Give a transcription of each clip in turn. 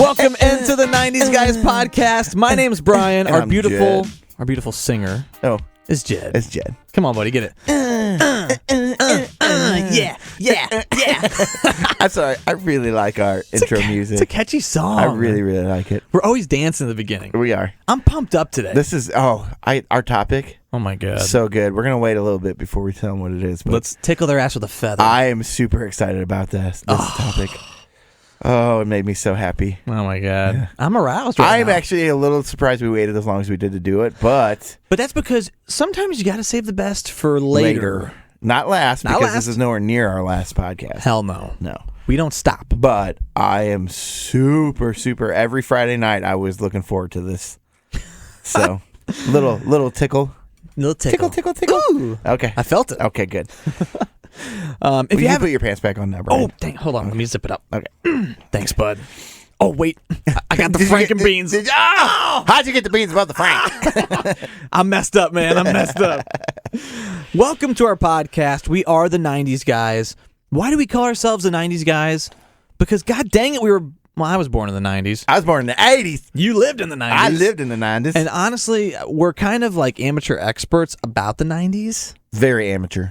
Welcome into the 90s Guys podcast. My name's Brian. And Our I'm beautiful Jed. Singer is Jed. It's Jed. Come on, buddy, get it. Yeah. I'm sorry. I really like our intro music. It's a catchy song. I really, really like it. We're always dancing in the beginning. We are. I'm pumped up today. This is our topic. Oh my god, So good. We're gonna wait a little bit before we tell them what it is. But let's tickle their ass with a feather. I am super excited about this topic. Oh, it made me so happy. Oh my god, Yeah. I'm aroused right I'm now. actually a little surprised we waited as long as we did to do it, but But that's because sometimes you got to save the best for later. Not last, Not because last. this is nowhere near our last podcast. Hell no. No. We don't stop. But I am super every Friday night I was looking forward to this. So little tickle. Little tickle. Tickle. Ooh. Okay. I felt it. Okay, good. If You you can have put your pants back on now, Brian. Oh, dang. Hold on. Let me zip it up. Okay. Thanks, bud. Oh, wait. I got the Did you Franken get- beans. How'd you get the beans about the Frank? I messed up, man. I messed up. Welcome to our podcast. We are the 90s Guys. Why do we call ourselves the 90s Guys? Because, god dang it, I was born in the 90s. I was born in the 80s. You lived in the 90s. I lived in the 90s. And honestly, we're kind of like amateur experts about the 90s, Very amateur.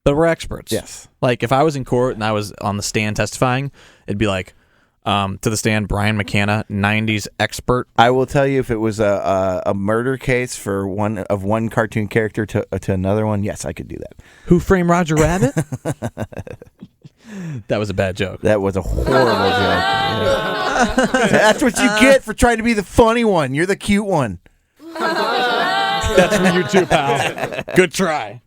but we're experts. Yes. Like, if I was in court and I was on the stand testifying, it'd be like, to the stand, Brian McKenna, 90s expert. I will tell you, if it was a murder case for one cartoon character to another one, yes, I could do that. Who Framed Roger Rabbit? That was a bad joke. That was a horrible joke. Yeah. That's what you get for trying to be the funny one. You're the cute one. That's for you too, pal. Good try.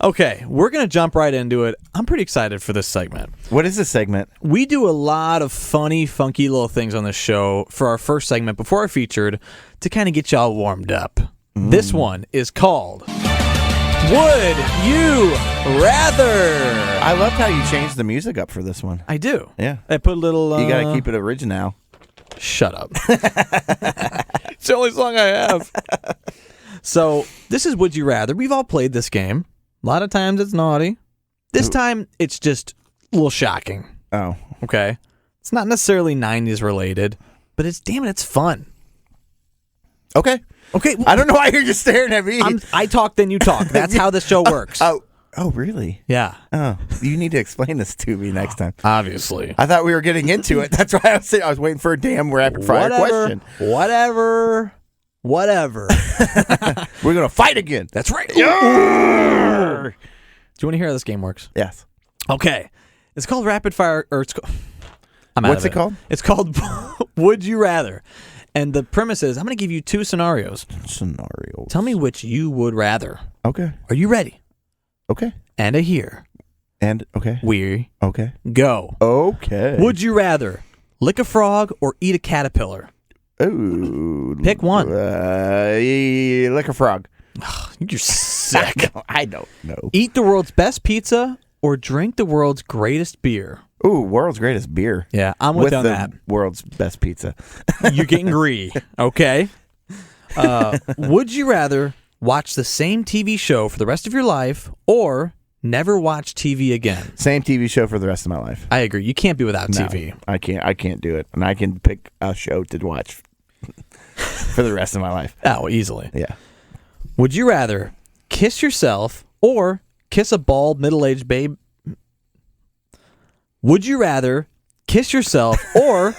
Okay, we're going to jump right into it. I'm pretty excited for this segment. What is this segment? We do a lot of funny, funky little things on this show for our first segment before our featured to kind of get y'all warmed up. This one is called Would You Rather? I loved how you changed the music up for this one. I do. Yeah. I put a little... You got to keep it original. Shut up. It's the only song I have. So, this is Would You Rather. We've all played this game. A lot of times it's naughty. This time, it's just a little shocking. Oh. Okay? It's not necessarily 90s related, but it's fun. Okay. Okay. I don't know why you're just staring at me. I talk, then you talk. That's how this show works. Oh, really? Yeah. Oh, you need to explain this to me next time. Obviously. I thought we were getting into it. That's why I was waiting for a damn rapid fire question. Whatever. We're going to fight again. That's right. Do you want to hear how this game works? Yes. Okay. It's called Rapid Fire, or What's it called? It's called Would You Rather. And the premise is I'm going to give you two scenarios. Tell me which you would rather. Okay. Are you ready? Okay. And a here. And okay. We Okay. go. Okay. Would you rather lick a frog or eat a caterpillar? Ooh. Pick one. Lick a frog. You're sick. I don't know. Eat the world's best pizza or drink the world's greatest beer? Ooh, world's greatest beer. Yeah, I'm with you on the that. World's best pizza. You're getting greedy. Okay. Would you rather watch the same TV show for the rest of your life or never watch TV again? Same TV show for the rest of my life. I agree. You can't be without No, TV. I can't do it. And I can pick a show to watch for the rest of my life. Oh, easily. Yeah. Would you rather kiss yourself or kiss a bald middle-aged babe? Would you rather kiss yourself or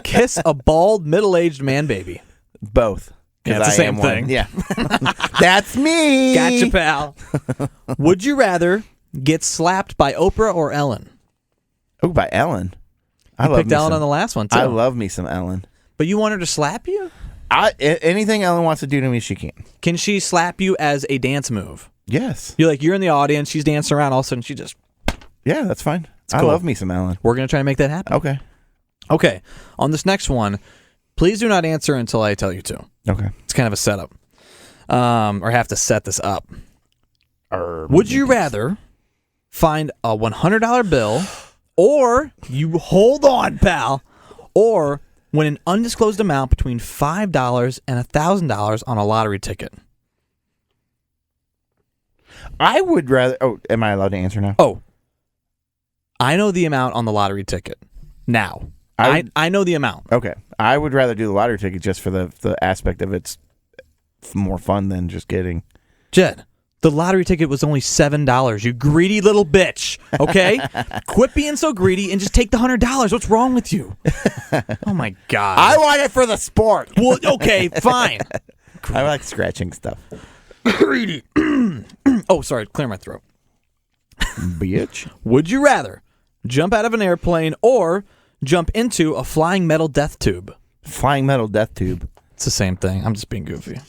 kiss a bald middle-aged man baby? Both. Yeah, it's the I same am thing. one. Yeah. That's me. Gotcha, pal. Would you rather get slapped by Oprah or Ellen? Oh, by Ellen. I You love picked me Ellen some, on the last one, too. I love me some Ellen. But you want her to slap you? Anything Ellen wants to do to me, she can. Can she slap you as a dance move? Yes. You're in the audience, she's dancing around, all of a sudden she just... Yeah, that's fine. Cool. I love me some Ellen. We're going to try and make that happen. Okay. Okay, on this next one, please do not answer until I tell you to. Okay. It's kind of a setup. Or have to set this up. Would you rather find a $100 bill or, you hold on, pal, or win an undisclosed amount between $5 and $1,000 on a lottery ticket? I would rather... Oh, am I allowed to answer now? Oh, I know the amount on the lottery ticket now. I know the amount. Okay. I would rather do the lottery ticket just for the aspect of it's more fun than just getting. Jed, the lottery ticket was only $7. You greedy little bitch. Okay? Quit being so greedy and just take the $100. What's wrong with you? Oh, my God. I want it for the sport. Well, okay, fine. I like scratching stuff. Greedy. Oh, sorry. Clear my throat. Bitch. Would you rather jump out of an airplane or jump into a flying metal death tube? Flying metal death tube. It's the same thing. I'm just being goofy.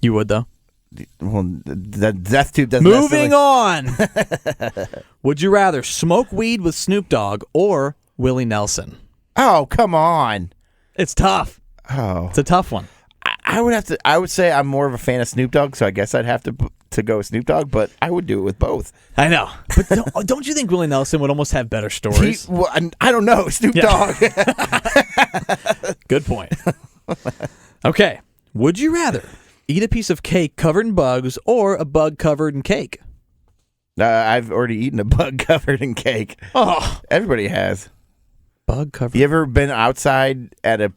You would, though? Well, the death tube doesn't. Moving on. Would you rather smoke weed with Snoop Dogg or Willie Nelson? Oh, come on. It's tough. Oh, It's a tough one. I would have to. I would say I'm more of a fan of Snoop Dogg, so I guess I'd have to go with Snoop Dogg. But I would do it with both. I know, but don't you think Willie Nelson would almost have better stories? Well, I don't know. Snoop Dogg. Good point. Okay. Would you rather eat a piece of cake covered in bugs or a bug covered in cake? I've already eaten a bug covered in cake. Oh, Everybody has. bug covered. You ever been outside at a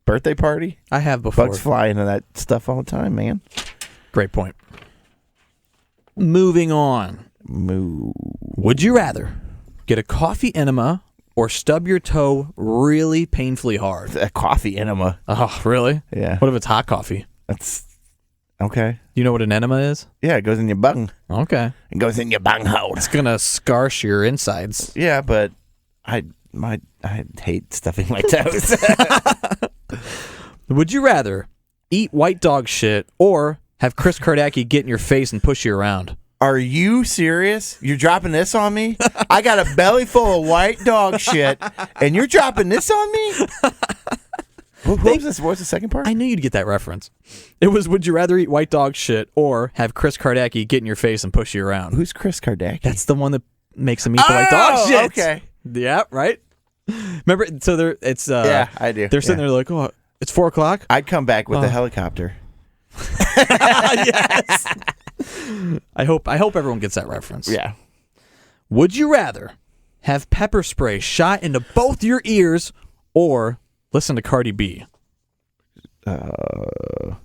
birthday party? I have before. Bugs fly into that stuff all the time, man. Great point. Moving on. Moo. Would you rather get a coffee enema or stub your toe really painfully hard? A coffee enema. Oh, really? Yeah. What if it's hot coffee? That's okay. You know what an enema is? Yeah, it goes in your bung. Okay. It goes in your bung hole. It's going to scarce your insides. Yeah, but I hate stuffing my toes. Would you rather eat white dog shit or have Chris Kardashian get in your face and push you around? Are you serious? You're dropping this on me? I got a belly full of white dog shit, and you're dropping this on me? What was this? What was the second part? I knew you'd get that reference. It was, would you rather eat white dog shit or have Chris Kardashian get in your face and push you around? Who's Chris Kardashian? That's the one that makes him eat the white dog shit. Okay. Yeah, right? Remember, so it's yeah, I do. They're sitting there like, oh, it's 4 o'clock? I'd come back with a helicopter. Yes. I hope everyone gets that reference. Yeah. Would you rather have pepper spray shot into both your ears or listen to Cardi B? I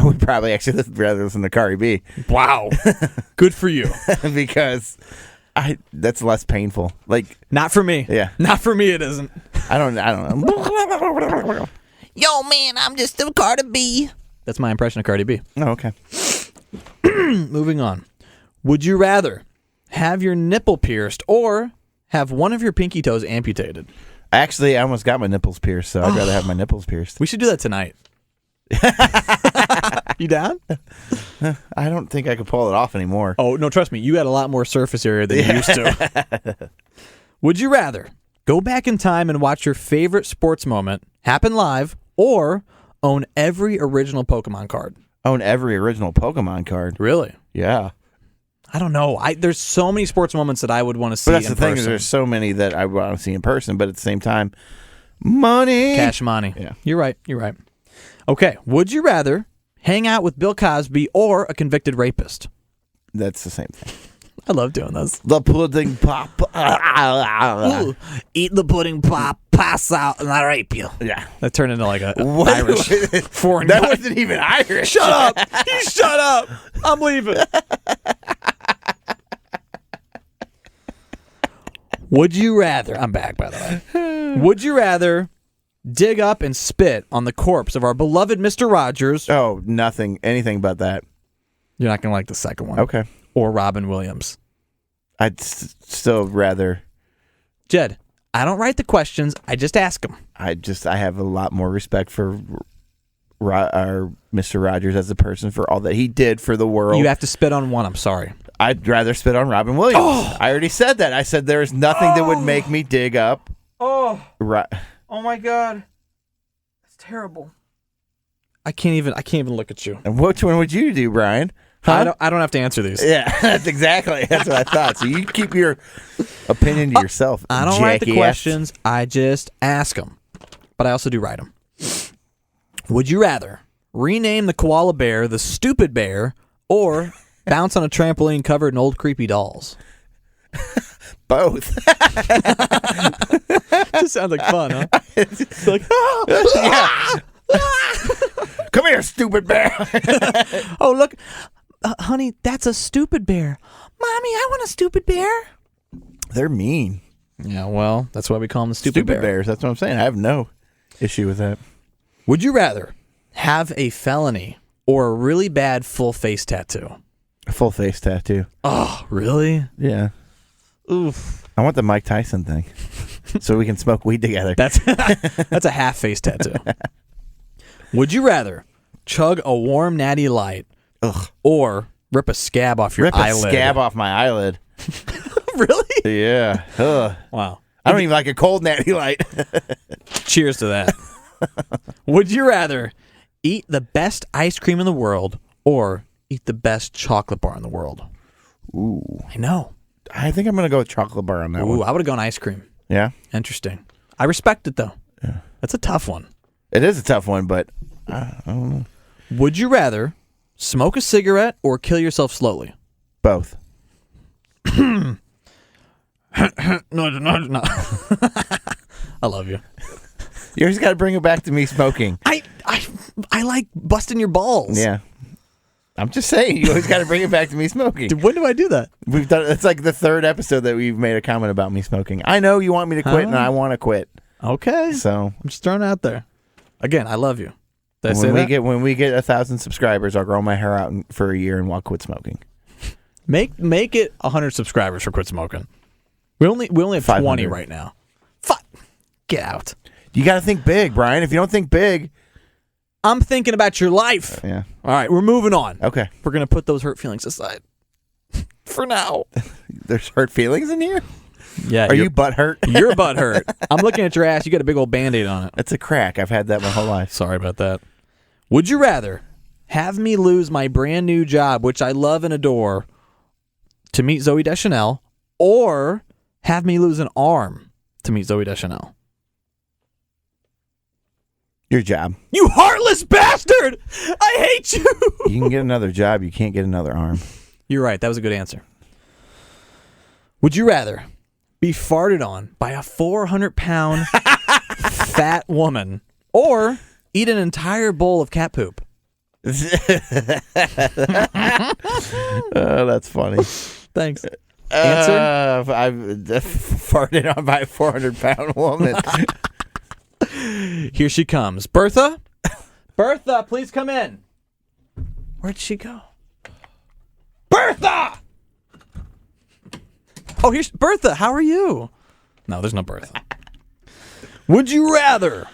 would probably actually rather listen to Cardi B. Wow. Good for you. Because that's less painful. Like, not for me. Yeah. Not for me it isn't. I don't know. Yo, man, I'm just a Cardi B. That's my impression of Cardi B. Oh, okay. Moving on. Would you rather have your nipple pierced or have one of your pinky toes amputated? Actually, I almost got my nipples pierced, so I'd rather have my nipples pierced. We should do that tonight. You down? I don't think I could pull it off anymore. Oh, no, trust me. You had a lot more surface area than you used to. Would you rather go back in time and watch your favorite sports moment happen live or own every original Pokemon card? Own every original Pokemon card. Really? Yeah. I don't know. There's so many sports moments that I would want to see But that's in the thing, person. is there's so many that I want to see in person, but at the same time, money. Cash money. Yeah. You're right. You're right. Okay. Would you rather hang out with Bill Cosby or a convicted rapist? That's the same thing. I love doing this. The pudding pop. Ooh, eat the pudding pop, pass out, and I rape you. Yeah. That turned into like a What? Irish foreign That guy. wasn't even Irish. Shut up! You shut up! I'm leaving. Would you rather? I'm back, by the way. Would you rather dig up and spit on the corpse of our beloved Mr. Rogers? Oh, nothing. Anything but that. You're not gonna like the second one. Okay. Or Robin Williams. I'd still rather. Jed, I don't write the questions. I just ask them. I have a lot more respect for Mr. Rogers as a person for all that he did for the world. You have to spit on one. I'm sorry. I'd rather spit on Robin Williams. Oh. I already said that. I said there's nothing that would make me dig up. Oh Oh my God, that's terrible. I can't even look at you. And which one would you do, Brian? Huh? I don't have to answer these. Yeah, that's what I thought. So you keep your opinion to yourself. I don't write the jackass. questions. I just ask them. But I also do write them. Would you rather rename the koala bear the stupid bear or bounce on a trampoline covered in old creepy dolls? Both. Just Sounds like fun, huh? It's like, Come here, stupid bear. oh, look. Honey, that's a stupid bear. Mommy, I want a stupid bear. They're mean. Yeah, well, that's why we call them the stupid bear. bears. That's what I'm saying. I have no issue with that. Would you rather have a felony or a really bad full face tattoo? A full face tattoo. Oh, really? Yeah. Oof. I want the Mike Tyson thing so we can smoke weed together. That's a half face tattoo. Would you rather chug a warm natty light or rip a scab off your eyelid? Rip a scab off my eyelid. Really? Yeah. Ugh. Wow. I don't even like a cold natty light. Cheers to that. Would you rather eat the best ice cream in the world or eat the best chocolate bar in the world? Ooh. I know. I think I'm going to go with chocolate bar on that one. Ooh, I would have gone ice cream. Yeah? Interesting. I respect it, though. Yeah. That's a tough one. It is a tough one, but I don't know. Would you rather smoke a cigarette or kill yourself slowly? Both. No. I love you. You always got to bring it back to me smoking. I like busting your balls. Yeah. I'm just saying, you always got to bring it back to me smoking. When do I do that? We've done. It's like the third episode that we've made a comment about me smoking. I know you want me to quit, and I want to quit. Okay. So I'm just throwing it out there. Again, I love you. Did I say that? When we get 1,000 subscribers, I'll grow my hair out for a year and I'll quit smoking. Make it 100 subscribers for quit smoking. We only have 500. 20 right now. Get out. You got to think big, Brian. If you don't think big, I'm thinking about your life. Yeah. All right, we're moving on. Okay. We're gonna put those hurt feelings aside for now. There's hurt feelings in here. Yeah. Are you butt hurt? Your butt hurt. I'm looking at your ass. You got a big old Band-Aid on it. It's a crack. I've had that my whole life. Sorry about that. Would you rather have me lose my brand new job, which I love and adore, to meet Zooey Deschanel, or have me lose an arm to meet Zooey Deschanel? Your job. You heartless bastard! I hate you! You can get another job. You can't get another arm. You're right. That was a good answer. Would you rather be farted on by a 400-pound fat woman or eat an entire bowl of cat poop? Oh, that's funny. Thanks. Answer? I've farted on by a 400-pound woman. Here she comes. Bertha? Bertha, please come in. Where'd she go? Bertha! Oh, here's Bertha. How are you? No, there's no Bertha. Would you rather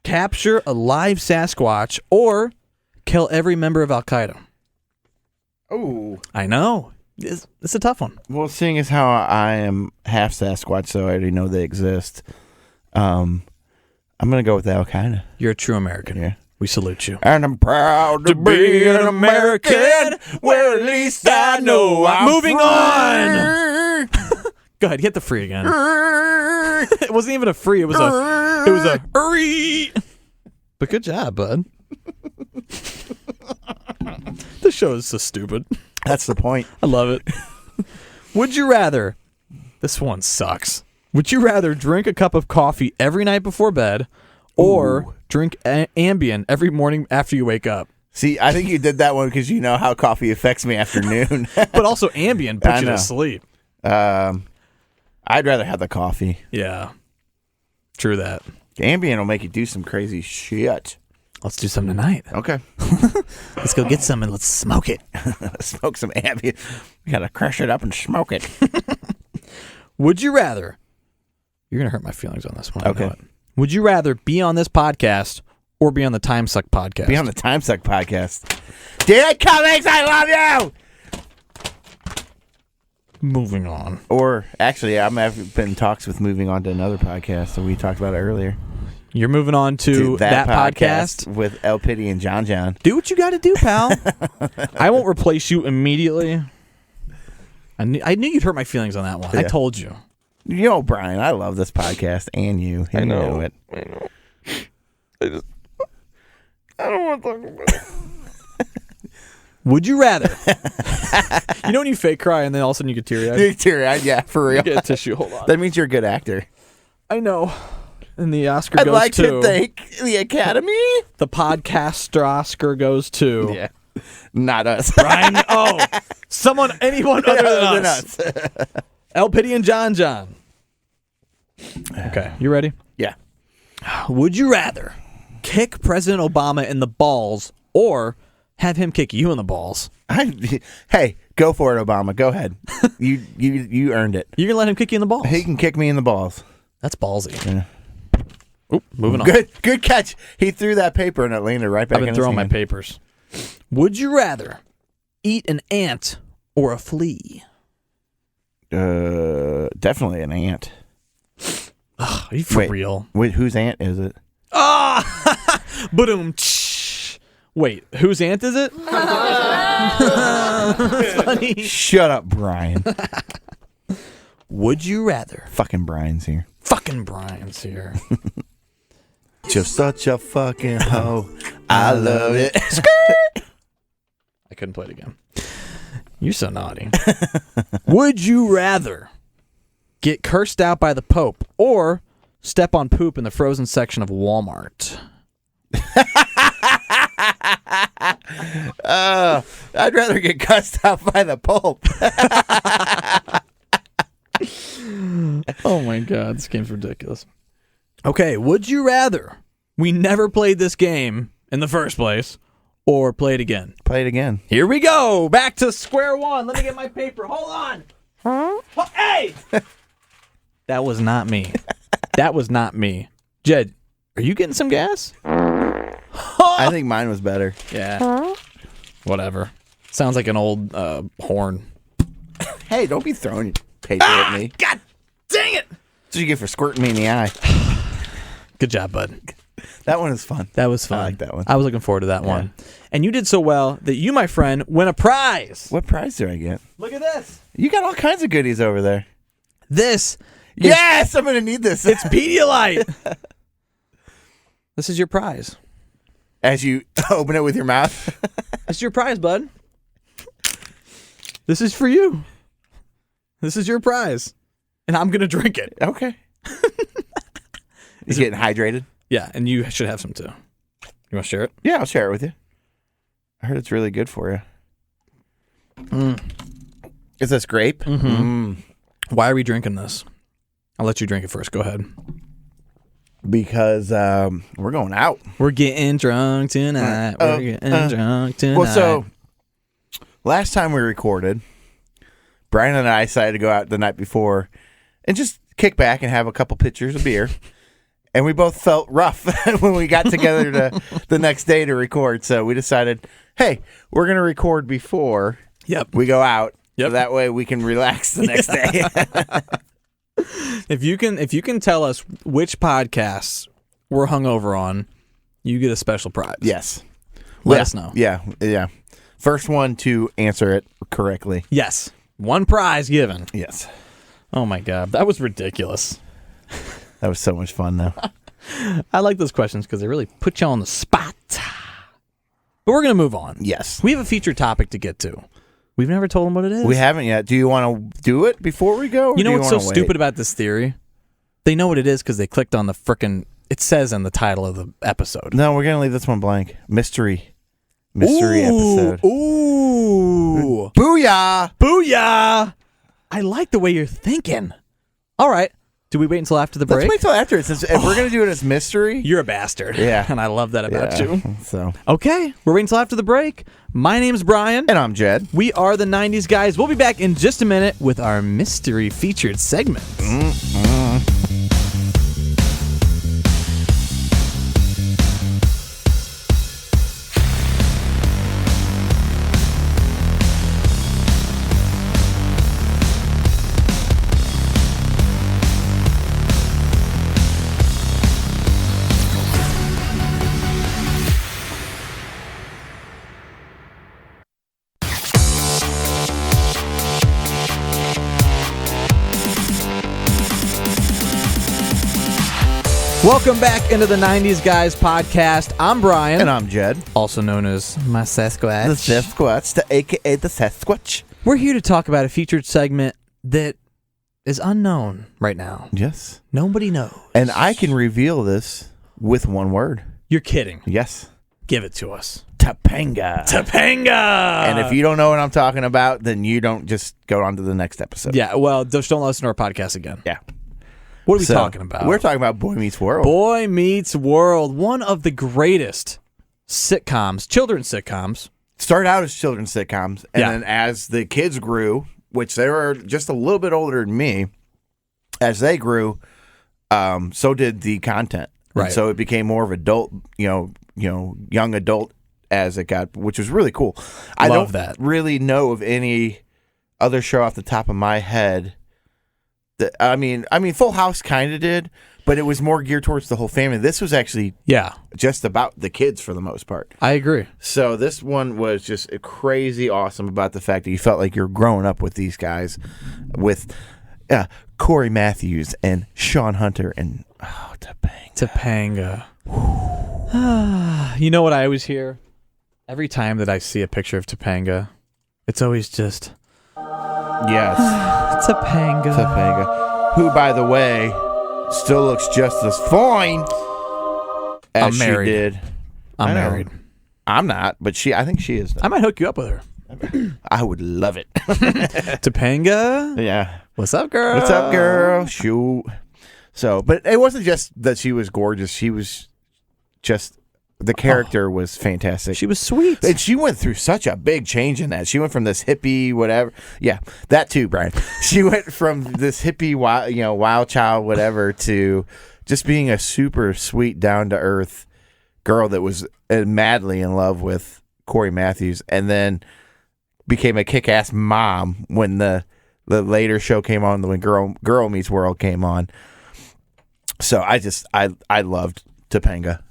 capture a live Sasquatch or kill every member of Al-Qaeda? Oh. I know. It's a tough one. Well, seeing as how I am half Sasquatch, so I already know they exist, I'm going to go with Al-Qaeda. You're a true American. Yeah. We salute you. And I'm proud to be an American. Well, at least I know I'm Moving free. on. Go ahead, hit the free again. It wasn't even a free. It was a But good job, bud. This show is so stupid. That's the point. I love it. Would you rather? This one sucks. Would you rather drink a cup of coffee every night before bed, or drink Ambien every morning after you wake up? See, I think you did that one because you know how coffee affects me after noon. But also Ambien puts you know. to sleep. I'd rather have the coffee. Yeah. True that. Ambien will make you do some crazy shit. Let's do some tonight. Okay. Let's go get some and let's smoke it. Smoke some Ambien. We gotta crush it up and smoke it. Would you rather? You're gonna hurt my feelings on this one. Okay. I know it. Would you rather be on this podcast or be on the Time Suck podcast? Be on the Time Suck podcast. Dear Comics, I love you! Moving on. Or, actually, I've been in talks with moving on to another podcast, so we talked about it earlier. You're moving on to that podcast with El Pity and John John. Do what you got to do, pal. I won't replace you immediately. I knew you'd hurt my feelings on that one. Yeah. I told you. Yo, Brian, I love this podcast and you. I know it. I know. I don't want to talk about it. Would you rather? You know when you fake cry and then all of a sudden you get teary-eyed? Teary-eyed, yeah, for real. Get a tissue. Hold on. That means you're a good actor. I know. And the Oscar I'd goes like to to thank the Academy. the podcaster Oscar goes to Yeah. Not us. Brian. Oh, anyone other than us. El Pity and John John. Okay, you ready? Yeah. Would you rather kick President Obama in the balls or have him kick you in the balls? Hey, go for it, Obama. Go ahead. You earned it. You're gonna let him kick you in the balls? He can kick me in the balls. That's ballsy. Yeah. Oop, moving on. Good catch. He threw that paper and it landed right back I've in been his throwing my hand. papers. Would you rather eat an ant or a flea? Definitely an ant. Ugh, are you for real? Wait, whose ant is it? Ah! Boom. Wait, whose ant is it? Funny. Shut up, Brian. Would you rather? Fucking Brian's here. Fucking Brian's here. Just such a fucking hoe. I love it. I couldn't play it again. You're so naughty. Would you rather get cursed out by the Pope or step on poop in the frozen section of Walmart? I'd rather get cussed out by the Pope. Oh my God, this game's ridiculous. Okay, would you rather we never played this game in the first place or play it again? Play it again. Here we go. Back to square one. Let me get my paper. Hold on. Huh? Hey! That was not me. That was not me. Jed, are you getting some gas? I think mine was better. Yeah. Whatever. Sounds like an old horn. Hey, don't be throwing your paper at me. God dang it! That's what you get for squirting me in the eye. Good job, bud. That one is fun. That was fun. I like that one. I was looking forward to that one. And you did so well that you, my friend, win a prize. What prize do I get? Look at this. You got all kinds of goodies over there. This. Yes, I'm going to need this. It's Pedialyte. This is your prize. As you open it with your mouth. That's your prize, bud. This is for you. This is your prize. And I'm going to drink it. Okay. You getting hydrated? Yeah, and you should have some too. You want to share it? Yeah, I'll share it with you. I heard it's really good for you. Is this grape? Mm-hmm. Why are we drinking this? I'll let you drink it first. Go ahead. Because we're going out. We're getting drunk tonight. We're getting drunk tonight. Well, so last time we recorded, Brian and I decided to go out the night before and just kick back and have a couple pitchers of beer. And we both felt rough when we got together the next day to record. So we decided, hey, we're going to record before we go out. Yep. So that way we can relax the next day. If you can tell us which podcasts we're hungover on, you get a special prize. Yes. Let us know. Yeah. First one to answer it correctly. Yes. One prize given. Yes. Oh my God. That was ridiculous. That was so much fun, though. I like those questions because they really put you on the spot. But we're going to move on. Yes. We have a featured topic to get to. We've never told them what it is. We haven't yet. Do you want to do it before we go? You know what's so stupid about this theory? They know what it is because they clicked on the frickin'... It says in the title of the episode. No, we're going to leave this one blank. Mystery episode. Ooh. Booyah! Booyah! I like the way you're thinking. All right. Do we wait until after the break? Let's wait till after. Since if we're going to do it as mystery. You're a bastard. Yeah. And I love that about you. So. Okay. We're waiting until after the break. My name's Brian. And I'm Jed. We are the 90s guys. We'll be back in just a minute with our mystery featured segment. Welcome back into the 90s Guys podcast. I'm Brian. And I'm Jed. Also known as my Sasquatch. The Sasquatch, aka the Sasquatch. We're here to talk about a featured segment that is unknown right now. Yes. Nobody knows. And I can reveal this with one word. You're kidding. Yes. Give it to us. Topanga. Topanga! And if you don't know what I'm talking about, then you don't just go on to the next episode. Yeah, well, just don't listen to our podcast again. Yeah. What are we talking about? We're talking about Boy Meets World. Boy Meets World, one of the greatest sitcoms, children's sitcoms. Started out as children's sitcoms, and Yeah. then as the kids grew, which they were just a little bit older than me, as they grew, so did the content. Right. And so it became more of adult, young adult as it got, which was really cool. I Love don't that. really know of any other show off the top of my head. That I mean, Full House kind of did, but it was more geared towards the whole family. This was actually Yeah, just about the kids for the most part. I agree. So this one was just crazy awesome about the fact that you felt like you're growing up with these guys, with Corey Matthews and Sean Hunter and Topanga. You know what I always hear? Every time that I see a picture of Topanga, it's always just Yes, Topanga. who, by the way, still looks just as fine as I'm she married. did. I'm I know. married. I'm not, but I think she is. I might hook you up with her. I would love it. Topanga? Yeah. What's up, girl? What's up, girl? Shoot. So, but it wasn't just that she was gorgeous. She was just, the character was fantastic. She was sweet. And she went through such a big change in that. She went from this hippie, whatever. Yeah, that too, Brian. She went from this hippie, wild child, whatever, to just being a super sweet, down to earth girl that was madly in love with Corey Matthews, and then became a kick ass mom when the later show came on, when Girl Meets World came on. So I loved Topanga.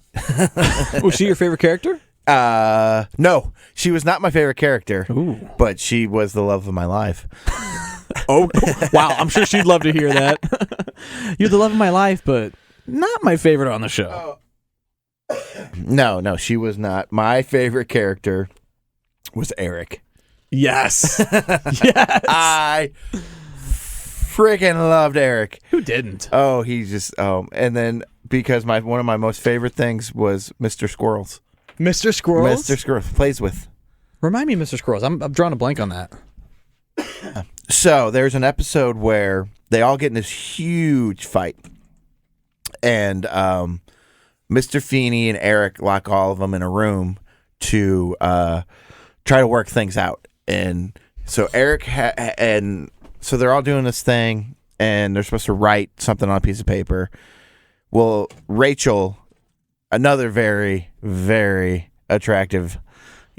Was she your favorite character? No, she was not my favorite character. Ooh. But she was the love of my life. Oh, wow. I'm sure she'd love to hear that. You're the love of my life, but not my favorite on the show. No, she was not. My favorite character was Eric. Yes. Yes. I freaking loved Eric. Who didn't? Oh, and then because one of my most favorite things was Mr. Squirrels. Mr. Squirrels? Mr. Squirrels plays with. Remind me of Mr. Squirrels. I'm drawing a blank on that. So there's an episode where they all get in this huge fight, and Mr. Feeney and Eric lock all of them in a room to try to work things out. And so Eric so they're all doing this thing, and they're supposed to write something on a piece of paper. Well, Rachel, another very, very attractive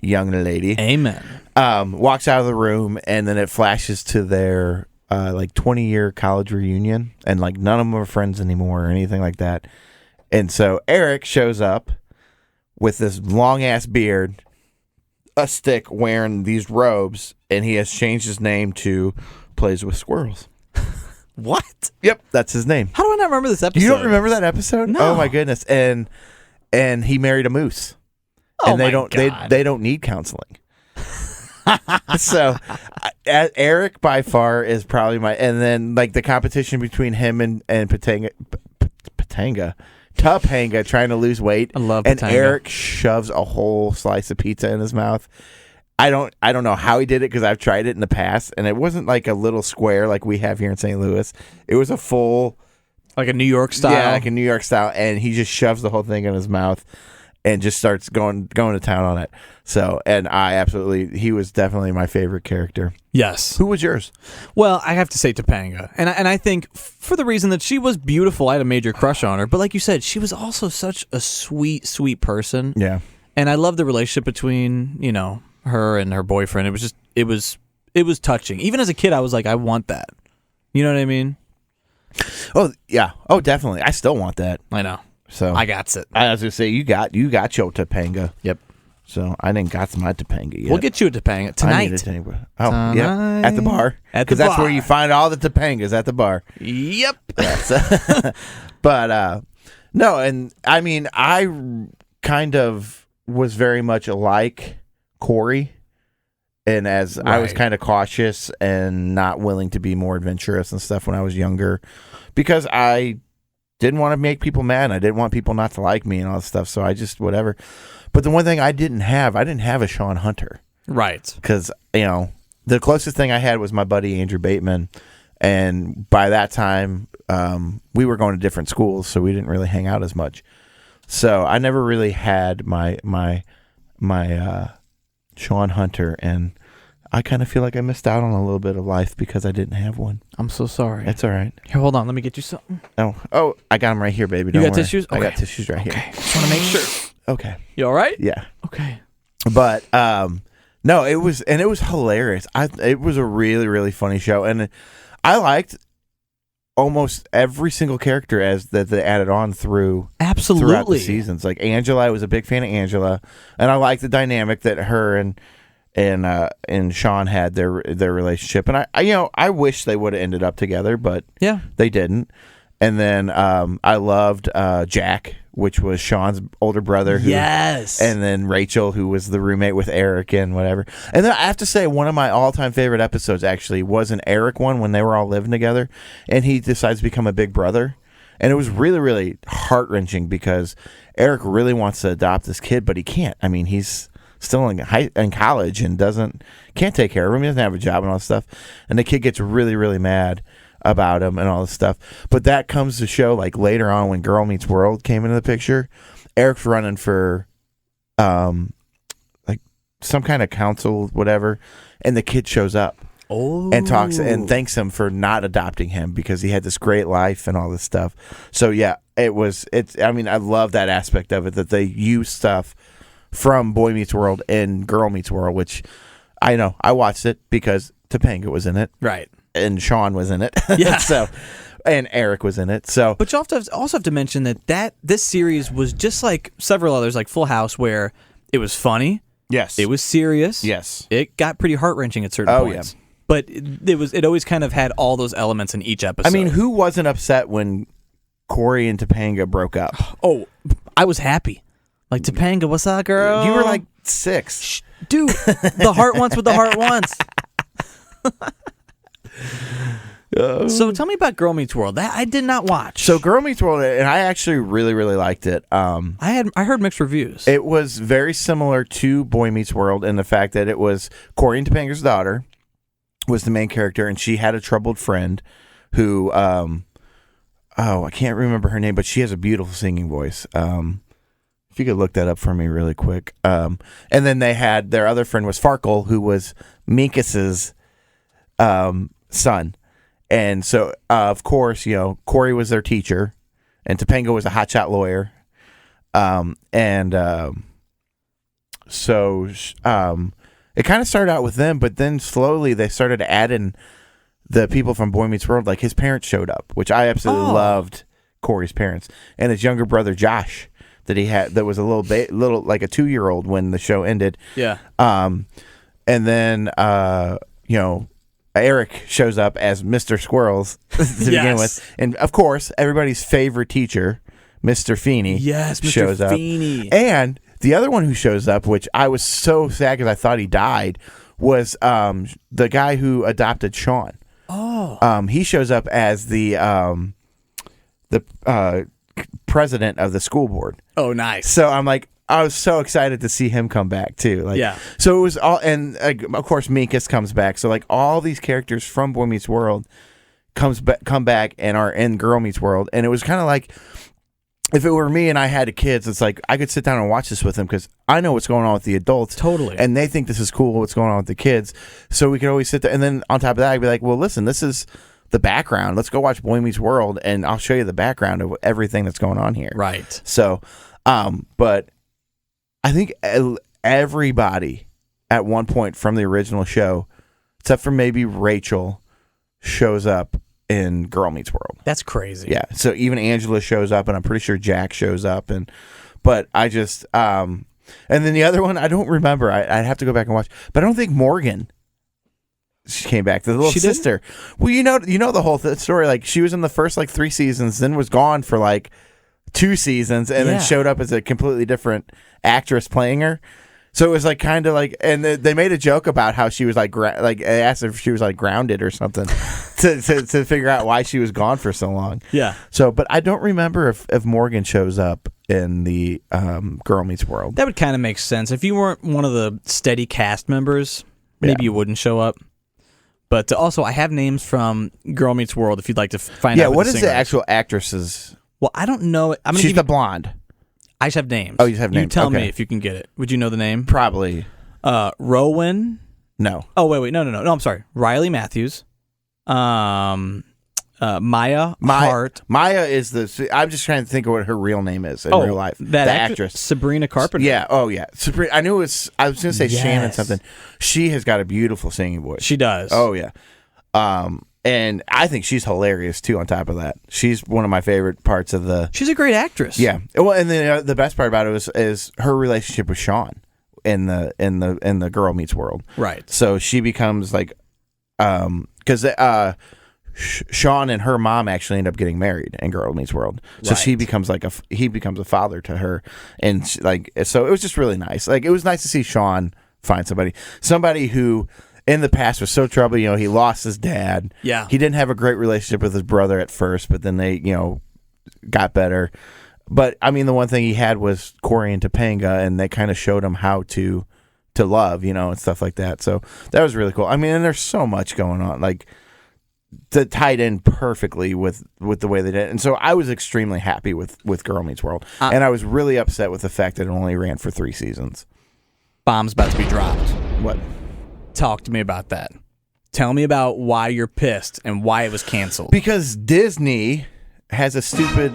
young lady, Amen. walks out of the room, and then it flashes to their 20-year college reunion, and none of them are friends anymore or anything like that. And so Eric shows up with this long ass beard, a stick, wearing these robes, and he has changed his name to Plays with Squirrels. What? Yep, that's his name. How do I not remember this episode? You don't remember that episode? No. Oh my goodness! And he married a moose. Oh and they my don't God. they don't need counseling. So Eric by far is probably and then the competition between him and Topanga trying to lose weight. I love and Topanga. Eric shoves a whole slice of pizza in his mouth. I don't know how he did it, because I've tried it in the past, and it wasn't like a little square like we have here in St. Louis. It was a full, Like a New York style? yeah, like a New York style, and he just shoves the whole thing in his mouth and just starts going to town on it. So, and he was definitely my favorite character. Yes. Who was yours? Well, I have to say Topanga. And I think for the reason that she was beautiful, I had a major crush on her. But like you said, she was also such a sweet, sweet person. Yeah. And I love the relationship between, her and her boyfriend. It was just, it was touching. Even as a kid, I was like, I want that. You know what I mean? Oh, yeah. Oh, definitely. I still want that. I know. So I got it. I was going to say, you got your Topanga. Yep. So I didn't got my Topanga yet. We'll get you a Topanga I need tonight. a Topanga. Oh, yeah. At the bar. At the Because that's where bar. you find all the Topangas, at the bar. Yep. But no, and I mean, I kind of was very much like Corey And as I was Right. kind of cautious and not willing to be more adventurous and stuff when I was younger, because I didn't want to make people mad. And I didn't want people not to like me and all this stuff. So I just whatever. But the one thing I didn't have a Sean Hunter. Right. Because, the closest thing I had was my buddy Andrew Bateman. And by that time, we were going to different schools, so we didn't really hang out as much. So I never really had my Sean Hunter, and I kind of feel like I missed out on a little bit of life because I didn't have one. I'm so sorry. That's all right. Here, hold on. Let me get you something. Oh, I got them right here, baby. You Don't got worry. tissues? I got Okay. tissues right here. Okay. Just want to make sure. Okay. You all right? Yeah. Okay. But no, it was hilarious. It was a really, really funny show, and I liked almost every single character as that they added on throughout the Absolutely. seasons. Like Angela, I was a big fan of Angela, and I liked the dynamic that her and Sean had their relationship. And I wish they would have ended up together, but Yeah. they didn't. And then I loved Jack, which was Sean's older brother. Yes. And then Rachel, who was the roommate with Eric and whatever. And then I have to say, one of my all-time favorite episodes actually was an Eric one when they were all living together, and he decides to become a big brother. And it was really, really heart-wrenching because Eric really wants to adopt this kid, but he can't. I mean, he's still in college and can't take care of him. He doesn't have a job and all this stuff. And the kid gets really, really mad about him and all this stuff. But that comes to show, like, later on when Girl Meets World came into the picture, Eric's running for like some kind of council, whatever, and the kid shows up and talks and thanks him for not adopting him because he had this great life and all this stuff. So yeah, I love that aspect of it, that they use stuff from Boy Meets World and Girl Meets World, which I know I watched it because Topanga was in it. Right. And Sean was in it. Yeah. So, and Eric was in it. So, But you also have to mention that this series was just like several others, like Full House, where it was funny, yes, it was serious, yes, it got pretty heart-wrenching at certain points. Yeah. But it always kind of had all those elements in each episode. I mean, who wasn't upset when Corey and Topanga broke up? Oh, I was happy. Like, Topanga, what's up, girl? You were like 6. Dude, the heart wants what the heart wants. So tell me about Girl Meets World. That I did not watch. So Girl Meets World, and I actually really, really liked it. I heard mixed reviews. It was very similar to Boy Meets World in the fact that it was Corey and Topanga's daughter was the main character, and she had a troubled friend who, I can't remember her name, but she has a beautiful singing voice. If you could look that up for me really quick. And then they had their other friend was Farkle, who was Minkus's son. And so, of course, Corey was their teacher, and Topanga was a hotshot lawyer. So it kind of started out with them, but then slowly they started to add in the people from Boy Meets World. Like his parents showed up, which I absolutely loved. Corey's parents and his younger brother Josh that he had, that was a little like a 2-year-old when the show ended. Yeah. And then Eric shows up as Mr. Squirrels to begin with, and of course everybody's favorite teacher, Mr. Feeney. Yes, Mr. shows up. Feeney. And the other one who shows up, which I was so sad because I thought he died, was the guy who adopted Sean. Oh. He shows up as the president of the school board. Oh, nice. So I'm like, I was so excited to see him come back too. Like, yeah. So it was all, and of course Minkus comes back. So like all these characters from Boy Meets World come back and are in Girl Meets World, and it was kind of like, if it were me and I had kids, it's like I could sit down and watch this with them because I know what's going on with the adults. Totally. And they think this is cool, what's going on with the kids. So we could always sit there. And then on top of that, I'd be like, well, listen, this is the background. Let's go watch Boy Meets World, and I'll show you the background of everything that's going on here. Right. So, but I think everybody at one point from the original show, except for maybe Rachel, shows up in Girl Meets World. That's crazy. Yeah. So even Angela shows up, and I'm pretty sure Jack shows up, but I just and then the other one I don't remember. I'd have to go back and watch, but I don't think Morgan. She came back, the little sister. Well, you know the whole story. Like she was in the first 3 seasons, then was gone for 2 seasons, and then showed up as a completely different actress playing her. So it was like kind of like, and they made a joke about how she was like they asked if she was like grounded or something to figure out why she was gone for so long. Yeah. So, but I don't remember if Morgan shows up in the Girl Meets World. That would kind of make sense. If you weren't one of the steady cast members, maybe you wouldn't show up. But also, I have names from Girl Meets World if you'd like to find out. Yeah, what is the singer actual actress's? Well, I don't know. She's the blonde. I just have names. Oh, you have names. You tell Okay. me if you can get it. Would you know the name? Probably. Rowan. No. Oh, wait. No, I'm sorry. Riley Matthews. Maya Hart. Maya is I'm just trying to think of what her real name is in real life. That the actress. Sabrina Carpenter. Yeah. Oh, yeah. Sabrina. I knew it was. I was going to say Shannon Yes. something. She has got a beautiful singing voice. She does. Oh, yeah. And I think she's hilarious too. On top of that, she's one of my favorite parts of the. She's a great actress. Yeah. Well, and the best part about it is her relationship with Sean in the Girl Meets World. Right. So she becomes like, because Sean and her mom actually end up getting married in Girl Meets World. So she becomes he becomes a father to her, and so it was just really nice. Like it was nice to see Sean find somebody who. In the past was so troubled, he lost his dad. Yeah. He didn't have a great relationship with his brother at first, but then they, got better. But I mean, the one thing he had was Corey and Topanga, and they kind of showed him how to love, and stuff like that. So that was really cool. I mean, and there's so much going on, like that tied in perfectly with the way they did. And so I was extremely happy with Girl Meets World, and I was really upset with the fact that it only ran for 3 seasons. Bomb's about to be dropped. What? Talk to me about that. Tell me about why you're pissed and why it was canceled. Because Disney has a stupid...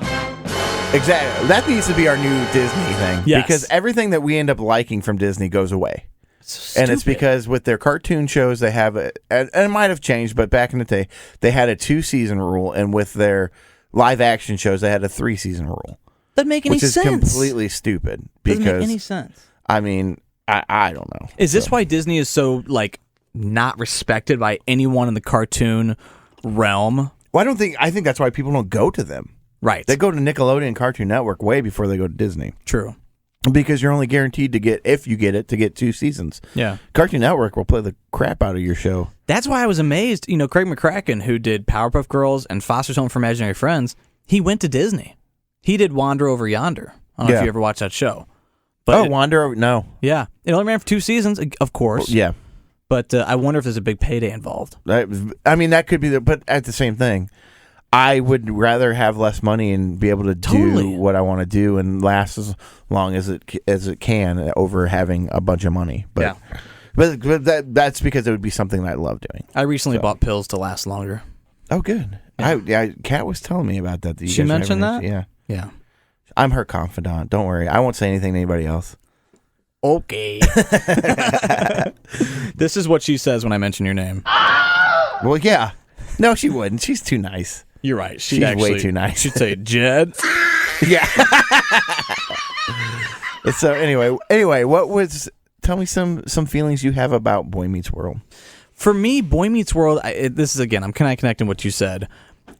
Exactly. That needs to be our new Disney thing. Yes. Because everything that we end up liking from Disney goes away. And it's because with their cartoon shows, they have... and it might have changed, but back in the day, they had a 2-season rule. And with their live-action shows, they had a 3-season rule. Doesn't make any sense. Which is completely stupid. Because, doesn't make any sense. I mean... I don't know. Is this why Disney is so not respected by anyone in the cartoon realm? Well, I think that's why people don't go to them. Right. They go to Nickelodeon Cartoon Network way before they go to Disney. True. Because you're only guaranteed to get, if you get it, to get 2 seasons. Yeah. Cartoon Network will play the crap out of your show. That's why I was amazed. Craig McCracken, who did Powerpuff Girls and Foster's Home for Imaginary Friends, he went to Disney. He did Wander Over Yonder. I don't know if you ever watched that show. But Wander? No. Yeah. It only ran for 2 seasons, of course. Yeah. But I wonder if there's a big payday involved. I mean, that could be but at the same thing, I would rather have less money and be able to do what I want to do and last as long as it can over having a bunch of money. But, but that's because it would be something that I love doing. I recently bought pills to last longer. Oh, good. Yeah. Kat was telling me about that. She mentioned that? Yeah. Yeah. I'm her confidant. Don't worry. I won't say anything to anybody else. Okay. This is what she says when I mention your name. Well, yeah. No, she wouldn't. She's too nice. You're right. She's way too nice. She'd say, Jed. Yeah. So anyway, tell me some feelings you have about Boy Meets World. For me, Boy Meets World, this is, again, I'm kind of connecting what you said.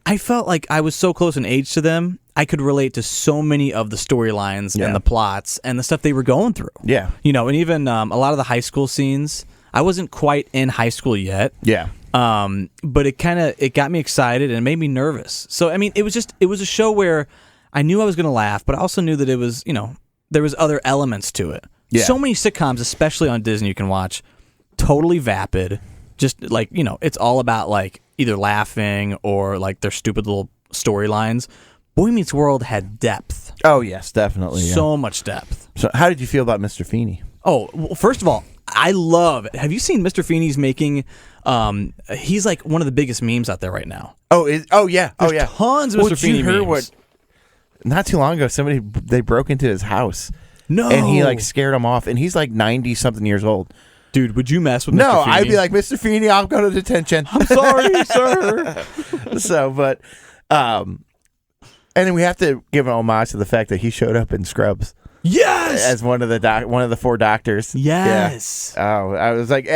I felt like I was so close in age to them, I could relate to so many of the storylines and the plots and the stuff they were going through. Yeah. And even a lot of the high school scenes. I wasn't quite in high school yet. Yeah. But it got me excited and it made me nervous. So, I mean, it was a show where I knew I was going to laugh, but I also knew that it was, there was other elements to it. Yeah. So many sitcoms, especially on Disney, you can watch, totally vapid. Just it's all about either laughing or their stupid little storylines. Boy Meets World had depth. Oh, yes, definitely. So much depth. So how did you feel about Mr. Feeney? Oh, well, first of all, I love... Have you seen Mr. Feeney's making... he's one of the biggest memes out there right now. Oh, yeah. There's tons of Mr. Feeney memes. Not too long ago, they broke into his house. No. And he scared him off. And he's 90-something years old. Dude, would you mess with Mr. No, Feeney? I'd be like, Mr. Feeney, I'll go to detention. I'm sorry, sir. So, but... and then we have to give an homage to the fact that he showed up in Scrubs. Yes, as one of the 4 doctors. Yes. Yeah. Oh, I was like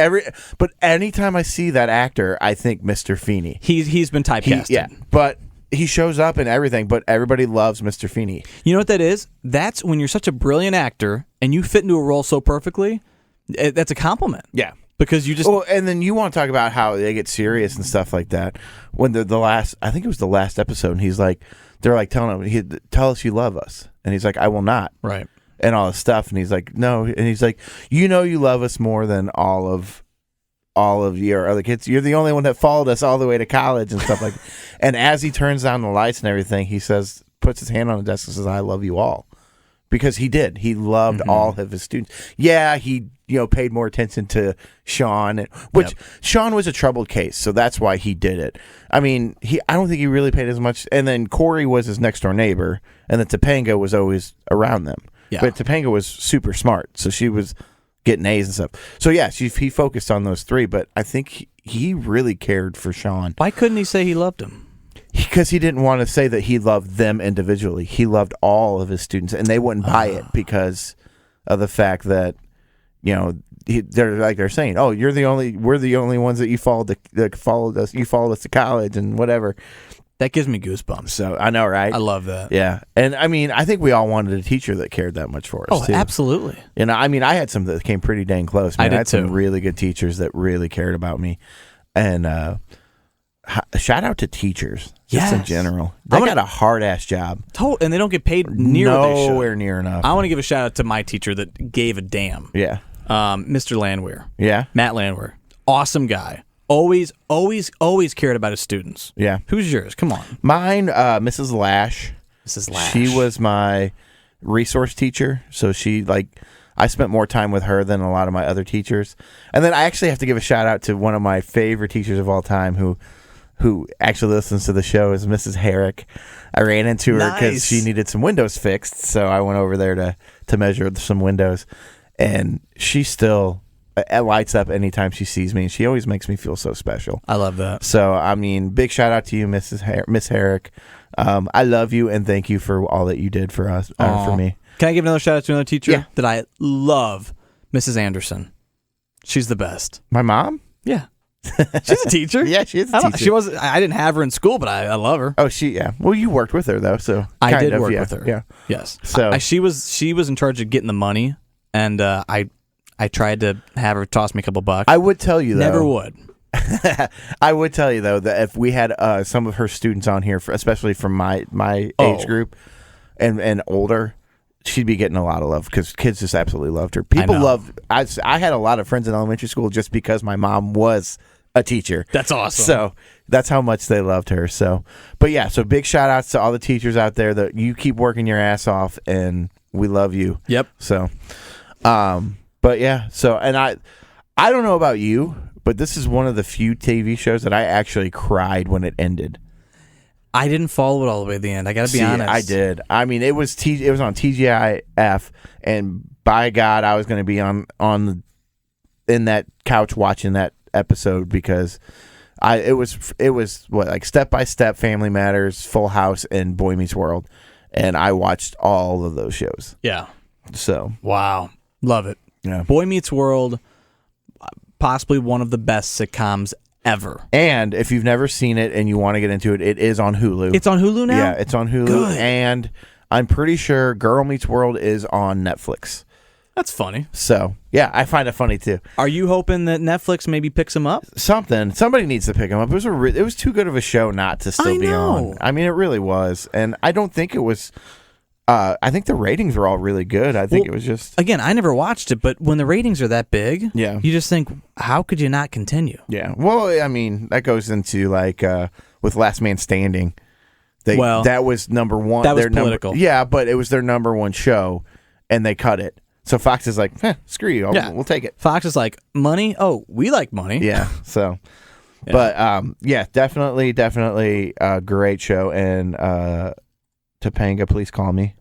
but anytime I see that actor, I think Mr. Feeney. He's been typecasted. But he shows up in everything. But everybody loves Mr. Feeney. You know what that is? That's when you're such a brilliant actor and you fit into a role so perfectly, that's a compliment. Yeah. Because you just Well, and then you want to talk about how they get serious and stuff like that. When the last, I think it was the last episode, and he's like, they're like telling him, tell us you love us. And he's like, I will not. right. And all this stuff. And he's like, no. And he's like, you know, you love us more than all of your other kids. You're the only one that followed us all the way to college and stuff like that. And as he turns down the lights and everything, he says, puts his hand on the desk and says, I love you all. Because he did. He loved all of his students. Yeah, he paid more attention to Sean, which Sean was a troubled case, so that's why he did it. I mean, I don't think he really paid as much. And then Corey was his next door neighbor, and then Topanga was always around them. Yeah. But Topanga was super smart, so she was getting A's and stuff. So yeah, he focused on those three, but I think he really cared for Sean. Why couldn't he say he loved him? Because he didn't want to say that he loved them individually. He loved all of his students, and they wouldn't buy it because of the fact that, they're saying, "Oh, we're the only ones that you followed us. You followed us to college and whatever." That gives me goosebumps. So I know, right? I love that. Yeah, and I mean, I think we all wanted a teacher that cared that much for us. Oh, too. absolutely. I mean, I had some that came pretty dang close. Man. I did had some too. really good teachers that really cared about me, and shout out to teachers, just in Yes. general. They got a hard ass job. And they don't get paid near what they should. Nowhere near enough. I want to give a shout out to my teacher that gave a damn. Yeah. Mr. Landwehr. Yeah. Matt Landwehr. Awesome guy. Always cared about his students. Yeah. Who's yours? Come on. Mine, Mrs. Lash. Mrs. Lash. She was my resource teacher. So I spent more time with her than a lot of my other teachers. And then I actually have to give a shout out to one of my favorite teachers of all time who actually listens to the show is Mrs. Herrick. I ran into her because Nice. she needed some windows fixed. So I went over there to measure some windows. And she still lights up anytime she sees me. And she always makes me feel so special. I love that. So, I mean, big shout out to you, Miss Herrick. I love you and thank you for all that you did for us, for me. Can I give another shout out to another teacher Yeah. that I love? Mrs. Anderson. She's the best. My mom? Yeah. She's a teacher. Yeah, she is a I don't- teacher. She wasn't. I didn't have her in school, but I love her. Oh, yeah. Well, you worked with her, though, so. I kind did of, work yeah, with her. Yeah. Yes. So- she was in charge of getting the money, and I tried to have her toss me a couple bucks. I would tell you, though. Never would. I would tell you, though, that if we had some of her students on here, especially from my age group and older, she'd be getting a lot of love because kids just absolutely loved her. People know. loved. I had a lot of friends in elementary school just because my mom was a teacher. That's awesome. So that's how much they loved her. So, but yeah, so big shout outs to all the teachers out there that you keep working your ass off, and we love you. Yep. So, but yeah, so and I don't know about you, but this is one of the few TV shows that I actually cried when it ended. I didn't follow it all the way to the end. I got to be honest. I did. I mean, it was on TGIF, and by God, I was going to be in that couch watching that episode because it was what, like Step by Step, Family Matters, Full House, and Boy Meets World, and I watched all of those shows. Yeah. So Wow. Love it. yeah. Boy Meets World, possibly one of the best sitcoms ever. And if you've never seen it and you want to get into it, it is on Hulu. It's on Hulu now? Yeah, it's on Hulu. Good. And I'm pretty sure Girl Meets World is on Netflix. That's funny. So, yeah, I find it funny too. Are you hoping that Netflix maybe picks them up? Somebody needs to pick them up. It was too good of a show not to still be on. I mean, it really was. And I don't think it was. I think the ratings were all really good. I think it was just. Again, I never watched it, but when the ratings are that big, Yeah. you just think, how could you not continue? Yeah. Well, I mean, that goes into like with Last Man Standing. That was number one. That was their political. Yeah, but it was their number one show, and they cut it. So Fox is like, screw you. We'll take it. Fox is like, money? Oh, we like money. Yeah. So, Yeah. but yeah, definitely a great show. And Topanga, please call me.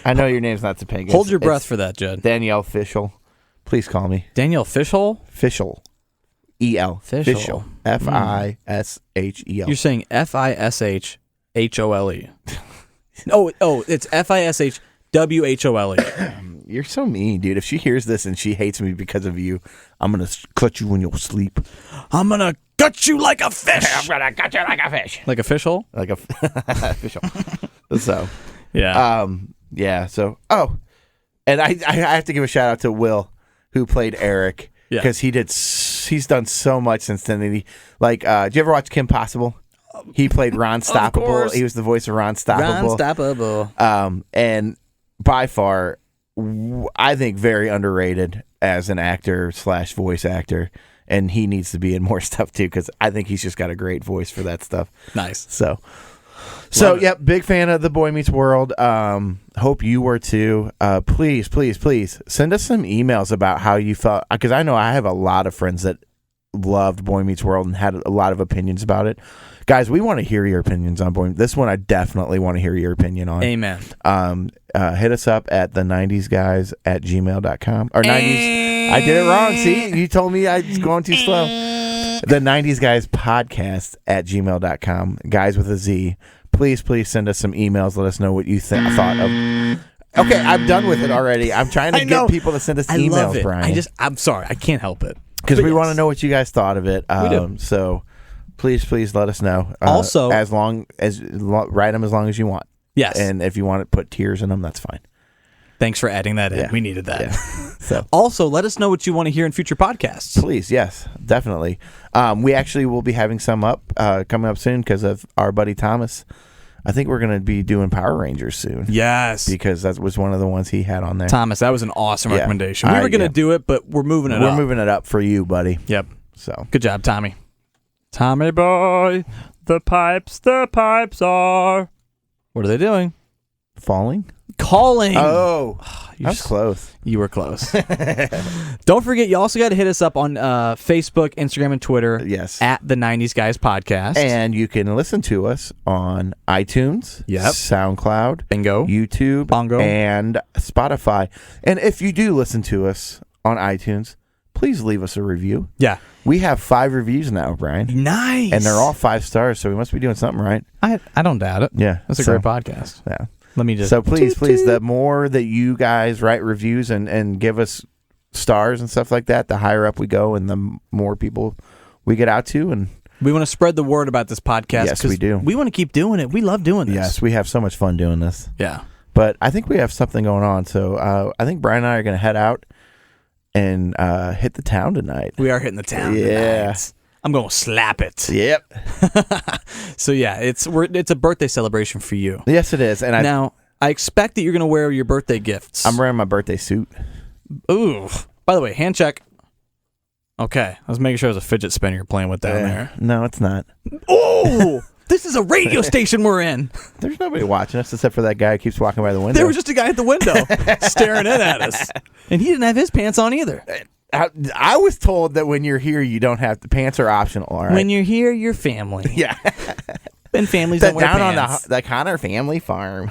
I know your name's not Topanga. Hold your breath It's for that, Judd. Danielle Fishel. Please call me. Danielle Fishhole? Fishel. E-L. Fishel. F-I-S-H-E-L. You're saying Fishhole. Oh, it's Fishwhole. You're so mean, dude. If she hears this and she hates me because of you, I'm going to cut you when you'll sleep. I'm going to gut you like a fish. I'm going to cut you like a fish. Like a fishhole? Like a Fishel. So, Yeah. yeah. So, And I have to give a shout out to Will, who played Eric, Yeah. because he's done so much since then. And did you ever watch Kim Possible? He played Ron Stoppable. course. He was the voice of Ron Stoppable. Unstoppable. And by far, I think very underrated as an actor / voice actor. And he needs to be in more stuff too, because I think he's just got a great voice for that stuff. Nice. So Love it. yep, big fan of the Boy Meets World. Hope you were too. Please send us some emails about how you felt, because I know I have a lot of friends that loved Boy Meets World and had a lot of opinions about it. Guys, we want to hear your opinions on Boy. This one I definitely want to hear your opinion on. Amen. Hit us up at the 90s guys at gmail.com or 90s. I did it wrong. See, you told me I was going too slow. The 90s guys podcast at gmail.com. Guys with a Z. Please send us some emails. Let us know what you thought of. Okay, I'm done with it already. I'm trying to get people to send us emails, love it. Brian. I'm sorry. I can't help it. Because we But want to yes. know what you guys thought of it. We do. So please let us know. Also- as long as write them as long as you want. Yes. And if you want to put tears in them, that's fine. Thanks for adding that in. Yeah. We needed that. Yeah. So Also, let us know what you want to hear in future podcasts. please, yes, definitely. We actually will be having some coming up soon because of our buddy Thomas. I think we're going to be doing Power Rangers soon. Yes. Because that was one of the ones he had on there. Thomas, that was an awesome Yeah. recommendation. We were going to do it, but we're moving it up. We're moving it up for you, buddy. Yep. So Good job, Tommy. Tommy boy, the pipes are. What are they doing? falling. Calling. Oh, You that's close. You were close. Don't forget, you also got to hit us up on Facebook, Instagram, and Twitter. Yes. At the 90s Guys Podcast. And you can listen to us on iTunes, Yep. SoundCloud, Bingo. YouTube, Bongo. and Spotify. And if you do listen to us on iTunes, please leave us a review. Yeah. We have 5 reviews now, Brian. Nice. And they're all 5 stars, so we must be doing something right. I don't doubt it. Yeah. That's a great podcast. Yeah. Let me just. So please, the more that you guys write reviews and give us stars and stuff like that, the higher up we go and the more people we get out to. And We want to spread the word about this podcast. Yes, we do. We want to keep doing it. We love doing this. yes, we have so much fun doing this. Yeah. But I think we have something going on. So I think Brian and I are going to head out and hit the town tonight. We are hitting the town Yeah. tonight. I'm going to slap it. Yep. So yeah, it's a birthday celebration for you. Yes, it is. And Now, I expect that you're going to wear your birthday gifts. I'm wearing my birthday suit. Ooh. By the way, hand check. Okay. I was making sure it was a fidget spinner you're playing with down there. No, it's not. Oh! This is a radio station we're in. There's nobody watching us except for that guy who keeps walking by the window. There was just a guy at the window staring in at us. And he didn't have his pants on either. I was told that when you're here, you don't have the pants are optional. All right. When you're here, you're family. Yeah. And families don't wear down pants. on the Connor family farm.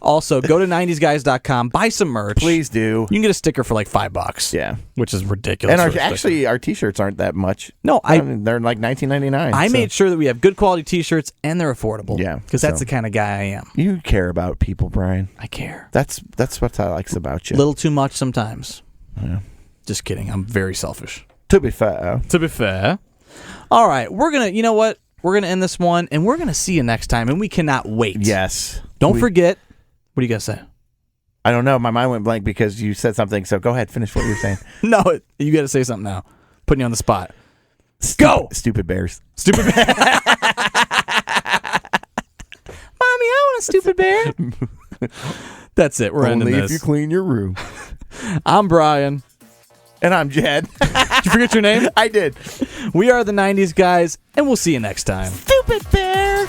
Also, go to 90sguys.com, buy some merch. Please do. You can get a sticker for like $5. Yeah. Which is ridiculous. And for a sticker. our T-shirts aren't that much. No, I mean, they're like $19.99. I so made sure that we have good quality T-shirts and they're affordable. Yeah, Because that's so- the kind of guy I am. you care about people, Brian. I care. That's what I likes about you. A little too much sometimes. Yeah. Just kidding. I'm very selfish. To be fair. To be fair. All right. You know what? We're going to end this one and we're going to see you next time. And we cannot wait. Yes. Don't forget. What do you guys say? I don't know. My mind went blank because you said something. So go ahead. Finish what you're saying. No, you got to say something now. Putting you on the spot. Go! Stupid bears. Stupid bear. Mommy, I want a stupid bear. That's it. We're ending Only this. if you clean your room. I'm Brian. And I'm Jed. Did you forget your name? I did. We are the 90s Guys, and we'll see you next time. Stupid bear.